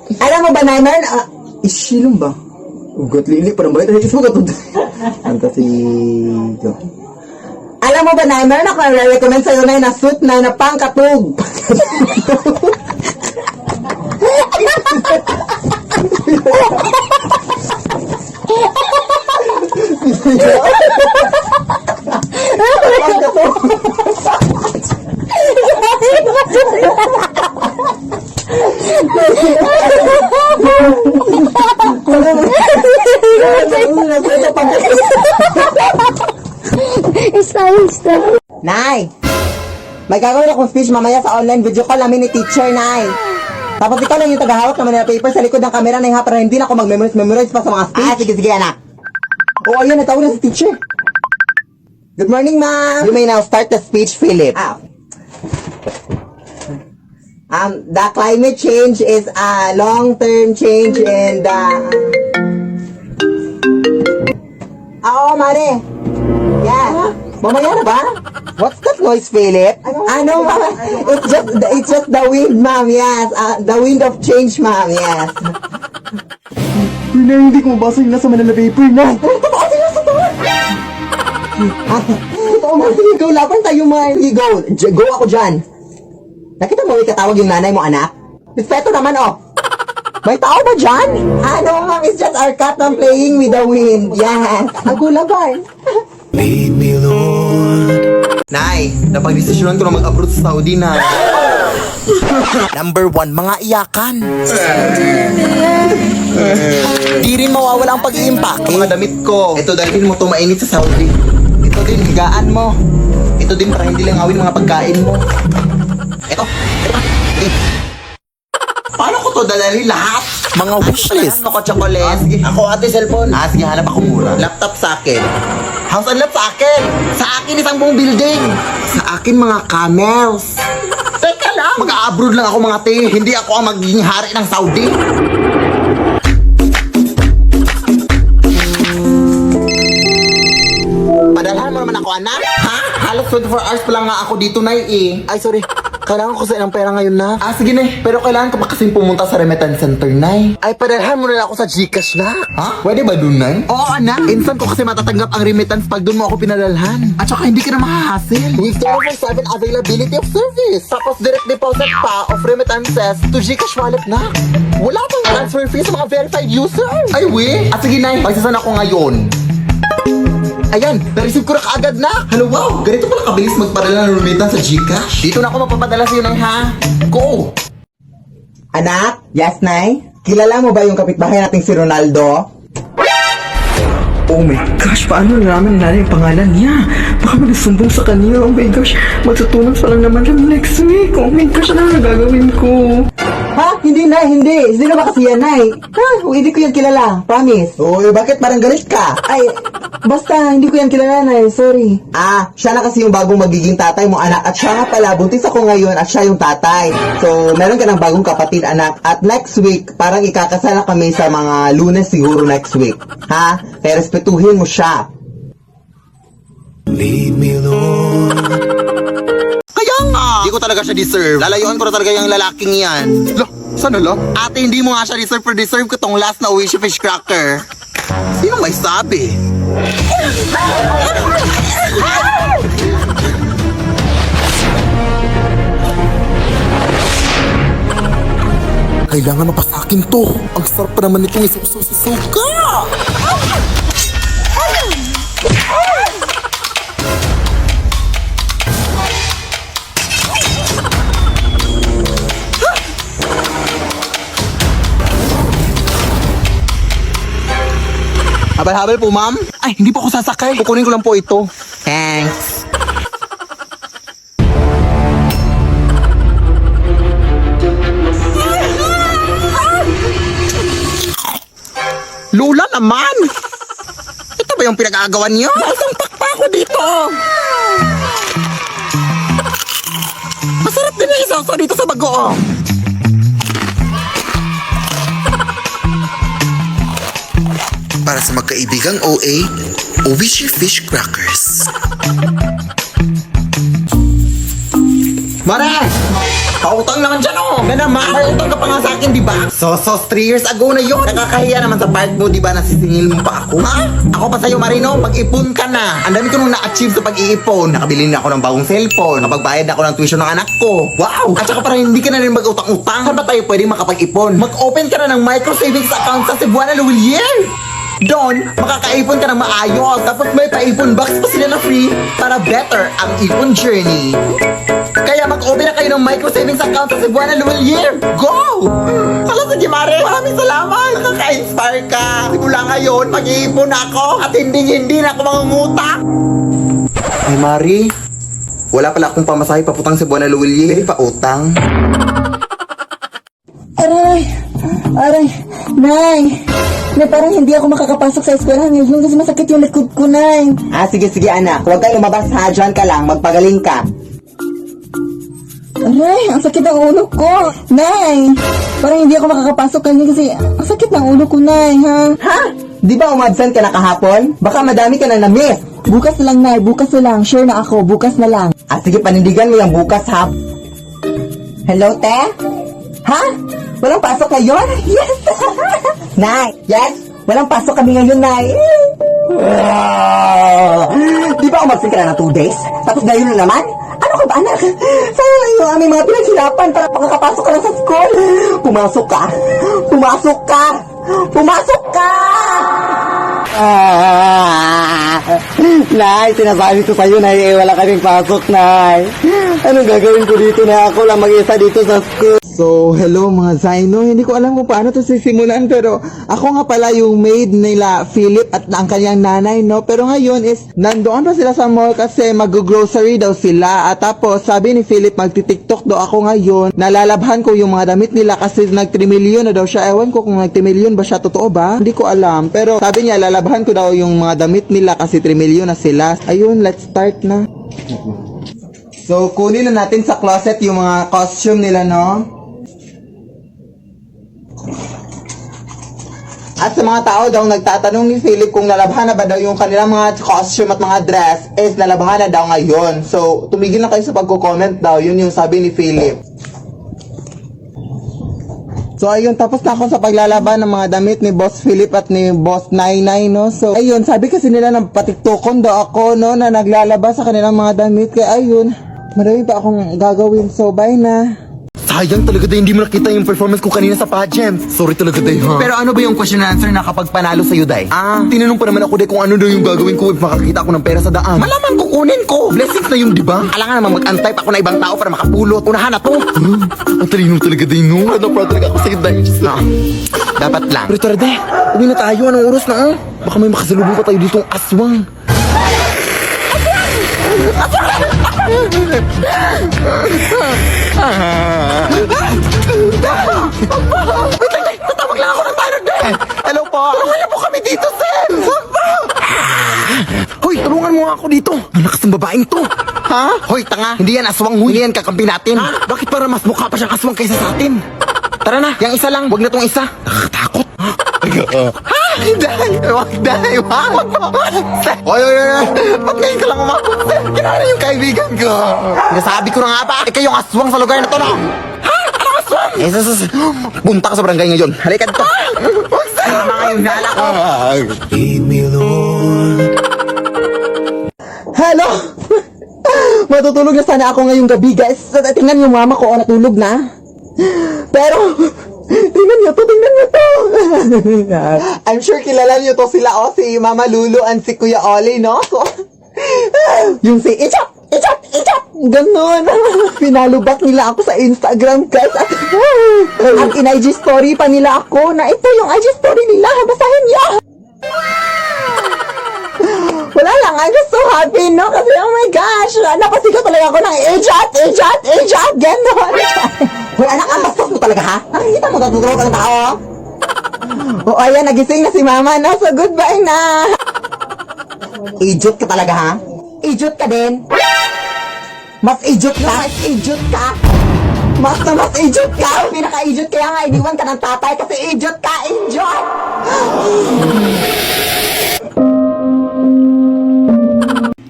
Alam mo ba, Naimer? Isilong ba? Ugat lili, parang bayad. Ay, ito ka to. Fantasy. Alam mo ba, Naimer, naka-recommend sa'yo na suit na pangkatog. Nay, may gagawin akong speech mamaya sa online video call namin ni teacher, Nay. Tapos ikaw lang yung tagahawak naman ng paper sa likod ng camera, Nay, ha, para hindi na ako mag-memorize pa sa mga speech. Sige, anak. Oh, ayun, natawag na si teacher. Good morning, ma'am. You may now start the speech, Philip. The climate change is a long-term change and Oo, Mare. Yeah. Mamaya na ba? What's that noise, Philip? Ano, ma'am? It's just the wind, ma'am. Yes. The wind of change, ma'am. Yes. Na hindi ko mabasa yung nasa Manila paper na. Oo, ma'am. Sige, go. Laban tayo, ma'am. Go. Go ako dyan. Nakita mo may katawag yung nanay mo, anak? Respeto naman, oh. May tao ba dyan? Ano, ma'am? It's just our cat na playing with the wind. Yes. Ang gulaban. Lead me, Lord. Nay, napag-desisyonan ko na mag-abroad sa Saudi na. Number 1, mga iyakan. Di rin mawawala ang pag-iimpake. Mga damit ko. Ito dalhin mo to mainit sa Saudi. Ito din, higaan mo. Ito din para hindi lang awin mga pagkain mo. Ito. Paano ko to dadalhin lahat? Mga wishlist. Ano ko chocolate? Sige. Ako ate cellphone. Sige, hanap ako mura. Laptop sa akin. House and lot sa akin. Sa akin isang buong building. Sa akin mga camels. Teka lang. Mag-a-abroad lang ako mga te. Hindi ako ang magiging hari ng Saudi. Padalhan mo naman ako, anak. Ha? Halos 24 hours pa lang nga ako dito, Nay, eh. Ay, sorry. Kailangan ko sa ilang pera ngayon na. Sige na. Pero kailangan ka pa kasing pumunta sa remittance center, Nay. Ay, padalhan mo na ako sa Gcash na. Ha? Pwede ba dun, Nay? Oo, anak. Instant ko kasi matatanggap ang remittance pag dun mo ako pinadalhan. At saka hindi ka na mahahassle. With 24/7 availability of service. Tapos direct deposit pa of remittances to Gcash wallet na. Wala pang transfer fee sa mga verified users. Ay, we? Sige, Nay. Pagsasan ako ngayon. Ayan, na-receive ko na kaagad na. Hello, wow. Ganito pala kabilis magpadala ng remittance sa Gcash. Dito na ako mapapadala sa'yo, Nay, ha? Go! Anak? Yes, Nay? Kilala mo ba yung kapitbahay nating si Ronaldo? Oh my gosh, paano namin na yung pangalan niya? Baka may nasumbong sa kanya. Oh my gosh, magtutunan pa lang naman kami next week. Oh my gosh, ano na gagawin ko? Ha? Hindi, Nay, hindi. Sino ba kasi yan, Nay? Ha? Hindi ko yan kilala. Promise. Oh, bakit parang galit ka? Ay, basta, hindi ko yan kilala, Nay. Sorry. Siya na kasi yung bagong magiging tatay mo, anak. At siya nga pala, buntis ako ngayon at siya yung tatay. So, meron ka ng bagong kapatid, anak. At next week, parang ikakasala kami sa mga Lunes siguro next week. Ha? Kaya respetuhin mo siya. Lead me, Lord. Kaya nga! Hindi ko talaga siya deserve. Lalayuan ko na talaga yung lalaking yan. Lah, sana lang? Ate, hindi mo nga siya deserve, pero deserve ko tong last na Wishy Fish Cracker. Sino may sabi? Kailangan mapasakin to. Ang sarap pa naman nitong isuso sa suka. Habal-habal po, ma'am. Ay, hindi po ako sasakay. Kukunin ko lang po ito. Thanks. Lola naman! Ito ba yung pinag-aagawan niyo? Nasampak pa ako dito. Masarap din yung isaw dito sa bagoong. Para sa magkaibigang OA, Wishy Fish Crackers. Mare! Pautang naman dyan, oh. Na naman, may utang ka pa nga sa akin, di ba? So, 3 years ago na yun. Nakakahiya naman sa part mo, di ba? Nasisingil mo pa ako. Ha? Ako pa sa'yo, Marino, mag-ipon ka na. Ang dami ko nung na-achieve sa pag-iipon. Nakabili na ako ng bagong cellphone. Nakapagbayad ako ng tuition ng anak ko. Wow! At saka parang hindi ka na rin mag-utang-utang. Saan ba tayo pwede makapag-ipon? Mag-open ka na ng micro savings account sa Cebuana Luwilier. Doon, makakaipon ka ng maayos. Tapos may pa-ipon box pa sila na free para better ang ipon journey. Kaya mag-open na kayo ng micro savings account sa Cebuana Luwilier. Go! Alam sige, Mare, maraming salamat. Nakaka-inspire ka. Simula ngayon, mag-iipon ako at hindi na ako mangungutang. Ay, Mari, wala pala akong pamasahe paputang sa Cebuana Luwilier. Pa utang. Aray, Nay. Na parang hindi ako makakapasok sa eskwelahan ngayon kasi masakit yung likod ko, Nay. Sige, anak. Huwag kang lumabas ha. Diyan ka lang. Magpagaling ka. Aray, ang sakit ng ulo ko. Nay, parang hindi ako makakapasok kanina kasi ang sakit ng ulo ko, Nay, ha? Ha? Di ba umabsent ka na kahapon? Baka madami ka na na-miss. Bukas na lang, Nay. Bukas na lang. Sure na ako. Bukas na lang. Sige, panindigan mo yung bukas, ha? Hello, te? Ha? Walang pasok ngayon? Yes! Nay, yes? Walang pasok kami ngayon, Nay. Di ba umabsent ka na ng 2 days? Tapos ngayon na naman? Ano ka ba, anak? Sayang yung aming mga pinaghirapan para makakapasok ka lang sa school. Pumasok ka! Pumasok ka! Pumasok ka! Nay, sinasabi ko sa'yo, Nay, wala kaming pasok, Nay. Anong gagawin ko dito na ako lang mag-isa dito sa school? So, hello mga Zaino. Hindi ko alam kung paano to sisimulan, pero ako nga pala yung maid nila Philip at ang kanyang nanay, no? Pero ngayon is, nandoon pa sila sa mall kasi mag-grocery daw sila. At tapos, sabi ni Philip, magti-tiktok daw ako ngayon. Nalalabhan ko yung mga damit nila kasi nag-3 million na daw siya. Ewan ko kung nag-3 million ba siya, totoo ba? Hindi ko alam. Pero sabi niya, lalabhan ko daw yung mga damit nila kasi 3 million na sila. Ayun, let's start na. So, kunin na natin sa closet yung mga costume nila, no? At sa mga tao daw nagtatanong ni Philip kung nalabhan na ba daw yung kanilang mga costume at mga dress, is nalabhan na daw ngayon. So, tumigil na kayo sa pagko-comment daw. Yun yung sabi ni Philip. So, ayun, tapos na ako sa paglalaban ng mga damit ni Boss Philip at ni Boss Nainay, no? So, ayun, sabi kasi nila na patiktokon daw ako, no, na naglalaba sa kanilang mga damit. Kaya, ayun, marami pa akong gagawin. So, bye na. Sayang talaga day, hindi mo nakita yung performance ko kanina sa pageant. Sorry talaga day, ha? Pero ano ba yung question and answer na kapag panalo sa'yo, day? Tinanong pa naman ako day kung ano daw yung gagawin ko if makakita ako ng pera sa daan. Malaman kukunin ko. Blessings na yung, di ba? Alangan naman mag-untype ako na ibang tao para makapulot. Unahan na to. Ang talino talaga day, no? Ano pa talaga ako sa'yo, day? Dapat lang. Pero tara, day. Uwi na tayo. Anong oras na, Baka may makasalubong pa tayo ditong aswang. Tatawag lang ako ng tanong din. Hello po. Tulungan po kami dito, sir. Hoy, tulungan mo nga ako dito. Ang lakas ng babaeng to. Ha? Hoy, tanga. Hindi yan aswang, huy. Hindi yan kakampi natin. Bakit para mas mukha pa siyang aswang kaysa sa atin? Tara na, yung isa lang. Huwag na tong isa. Nakakatakot. Ha? Dahil, wag mo. Oy. Ba't ngayon ka lang umabot, sir? Kinara yung kaibigan ko. Nasabi ko na nga ba? Ikaw yung aswang sa lugar na to, no? Ha? Ano aswang? Punta ka sa barangay ngayon. Halika dito. Huwag, sir. Mga yung nala ko. Hello! Matutulog na sana ako ngayong gabi, guys. Tingnan yung mama ko, natulog na. Pero, tingnan nyo to. I'm sure kilala nyo to sila, si Mama Lulu and si Kuya Oli, no? So, yung si Ichap! Ganon. Pinalubak nila ako sa Instagram, guys. At in-IG story pa nila ako na ito yung IG story nila. Basahin niyo! Wala lang, I'm just so happy, no? Kasi, oh my gosh, napasigaw talaga ako ng Ejat, ganon. Hoy, anak, ang bastos mo talaga, ha? Nakikita mo, natutulog ang tao. O, ayan, nagising na si mama, no? So, goodbye na. Ejot ka talaga, ha? Ejot ka din. Mas ejot ka? Mas ejot ka. Pinaka-ejot kaya nga, iniwan ka ng tatay kasi ejot ka, ejot.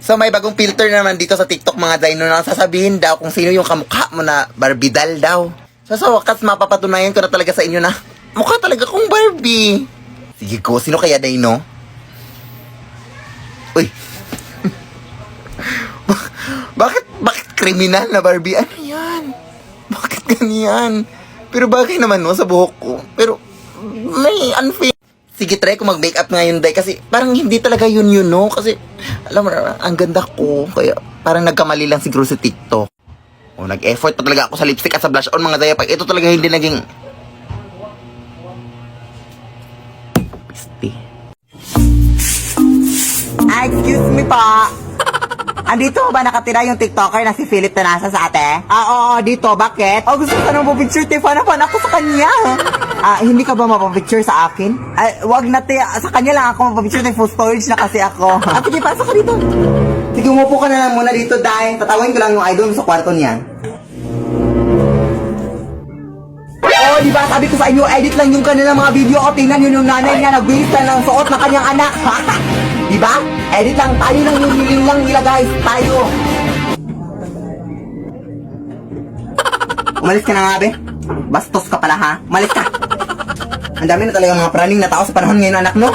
So may bagong filter naman dito sa TikTok mga Dino na sasabihin daw kung sino yung kamukha mo na Barbie doll daw. So sa wakas mapapatunayan ko na talaga sa inyo na mukha talaga kong Barbie. Sige ko, sino kaya Dino? Uy. bakit kriminal na Barbie? Ano yan? Bakit ganyan? Pero bagay naman no sa buhok ko. Pero may unfair. Sige, try ko mag-makeup ngayon, Day. Kasi parang hindi talaga yun, no? Kasi, alam mo, ang ganda ko. Kaya parang nagkamali lang siguro sa TikTok. O, nag-effort pa talaga ako sa lipstick at sa blush on, mga Day. Pag ito talaga hindi naging... Pisti. Excuse me pa. Andito ba nakatira yung TikToker na si Philip Tanasa sa ate? Oo, dito. Bakit? Gusto ka nang mapapicture, Tiffany ako sa kanya. Hindi ka ba mapapicture sa akin? Wag na, sa kanya lang ako mapapicture. Full storage na kasi ako. Sige, pasok ka dito. Sige, umupo ka na lang muna dito, dahil tatawin ko lang yung idol sa kwarto niyan. Oo, di ba? Sabi ko sa inyo, edit lang yung kanilang mga video ko. Tingnan yun yung nanay niya, nagbihis na ng suot ng kanyang anak. Di ba? Edit lang, tayo lang yung hiling lang nila, guys. Tayo. Umalis ka na nga, be. Bastos ka pala, ha? Umalis ka. Ang dami na talaga mga praning na tao sa panahon ngayon, anak, no?